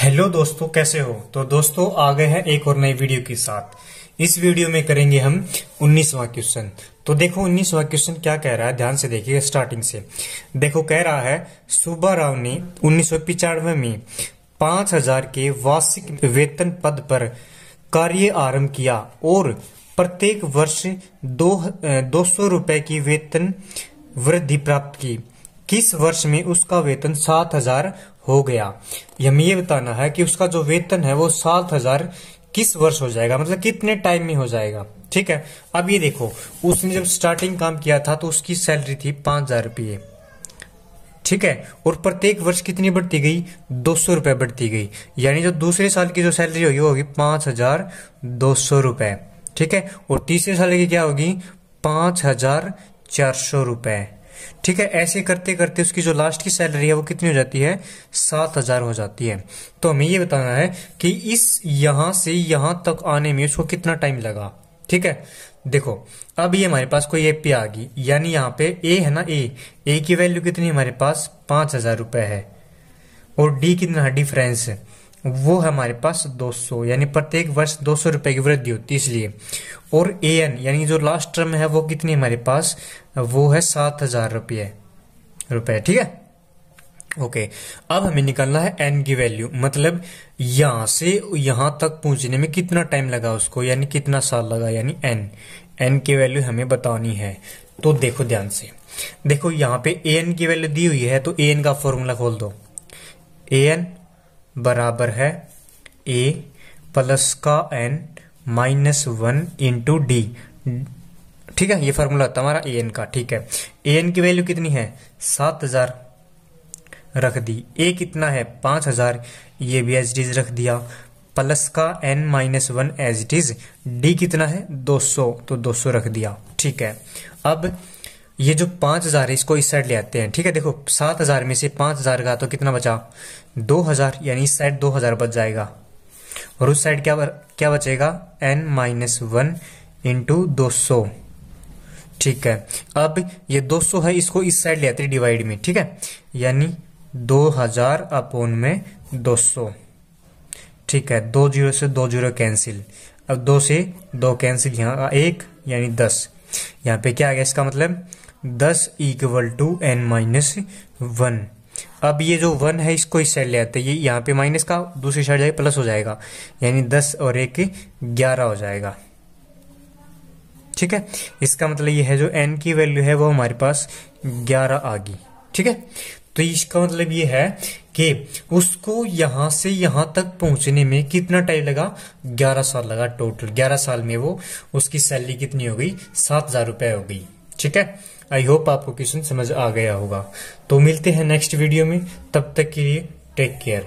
Hello दोस्तों, कैसे हो। तो दोस्तों आ गए हैं एक और नई वीडियो के साथ। इस वीडियो में करेंगे हम 19वां क्वेश्चन। तो देखो 19वां क्वेश्चन क्या कह रहा है, ध्यान से देखिए स्टार्टिंग से। देखो कह रहा है सुब्बा राव ने 1995 में 5000 के वार्षिक वेतन पद पर कार्य आरंभ किया और प्रत्येक वर्ष 200 रुपए की वेतन वृद्धि प्राप्त की। किस वर्ष में उसका वेतन 7000 हो गया। हमें ये बताना है कि उसका जो वेतन है वो 7000 किस वर्ष हो जाएगा, मतलब कितने टाइम में हो जाएगा। ठीक है, अब ये देखो उसने जब स्टार्टिंग काम किया था तो उसकी सैलरी थी 5000 रुपये। ठीक है, और प्रत्येक वर्ष कितनी बढ़ती गई, 200 रुपए बढ़ती गई। यानी जो दूसरे साल की जो सैलरी होगी वो होगी 5200 रुपए। ठीक है, और तीसरे साल की क्या होगी 5400 रुपए। ठीक है, ऐसे करते करते उसकी जो लास्ट की सैलरी है वो कितनी हो जाती है, 7000 हो जाती है। तो हमें ये बताना है कि इस यहां से यहां तक आने में उसको कितना टाइम लगा। ठीक है, देखो अब ये हमारे पास कोई एपी आ गई, यानी यहाँ पे ए है ना, ए की वैल्यू कितनी हमारे पास 5000 रुपए है, और डी कितना है डिफरेंस वो है हमारे पास 200, यानी प्रत्येक वर्ष 200 रुपए की वृद्धि होती है इसलिए। और ए एन यानी जो लास्ट टर्म है वो कितनी हमारे पास, वो है 7000 रुपये। ठीक है, ओके। अब हमें निकालना है एन की वैल्यू, मतलब यहां से यहां तक पहुंचने में कितना टाइम लगा उसको, यानी कितना साल लगा, यानी एन की वैल्यू हमें बतानी है। तो देखो ध्यान से, देखो यहाँ पे ए एन की वैल्यू दी हुई है तो ए एन का फॉर्मूला खोल दो। ए एन बराबर है ए प्लस का एन -1 इंटू डी। ठीक है, ये फॉर्मूला था हमारा ए एन का। ठीक है, ए एन की वैल्यू कितनी है 7000 रख दी, ए कितना है 5000, ये भी एज इट इज रख दिया, प्लस का n -1 as it is, D कितना है 200, तो 200 रख दिया। ठीक है, अब ये जो 5000 है इसको इस साइड ले आते हैं। ठीक है, देखो 7000 में से 5000 का तो कितना बचा 2000, यानी इस साइड 2000 बच जाएगा, और उस साइड क्या बचेगा n -1 इंटू 200। ठीक है, अब ये 200 है इसको इस साइड ले आते हैं डिवाइड में। ठीक है, यानी 2000 अपॉन में 200। ठीक है, 2 0 से 2 0 कैंसिल, अब 2 से 2 कैंसिल, यहाँ 1 यानी 10। यहाँ पे क्या आ गया इसका मतलब 10 इक्वल टू n -1। अब ये जो 1 है इसको इस साइड ले आते हैं, ये यहाँ पे माइनस का दूसरी साइड जाएगा प्लस हो जाएगा, यानी 10 और 1 11 हो जाएगा। ठीक है, इसका मतलब ये है जो n की वैल्यू है वो हमारे पास 11 आ गई। ठीक है, तो इसका मतलब ये है कि उसको यहां से यहां तक पहुंचने में कितना टाइम लगा, 11 साल लगा टोटल। 11 साल में वो उसकी सैलरी कितनी हो गई 7000 रुपए हो गई। ठीक है, आई होप आपको क्वेश्चन समझ आ गया होगा। तो मिलते हैं नेक्स्ट वीडियो में, तब तक के लिए टेक केयर।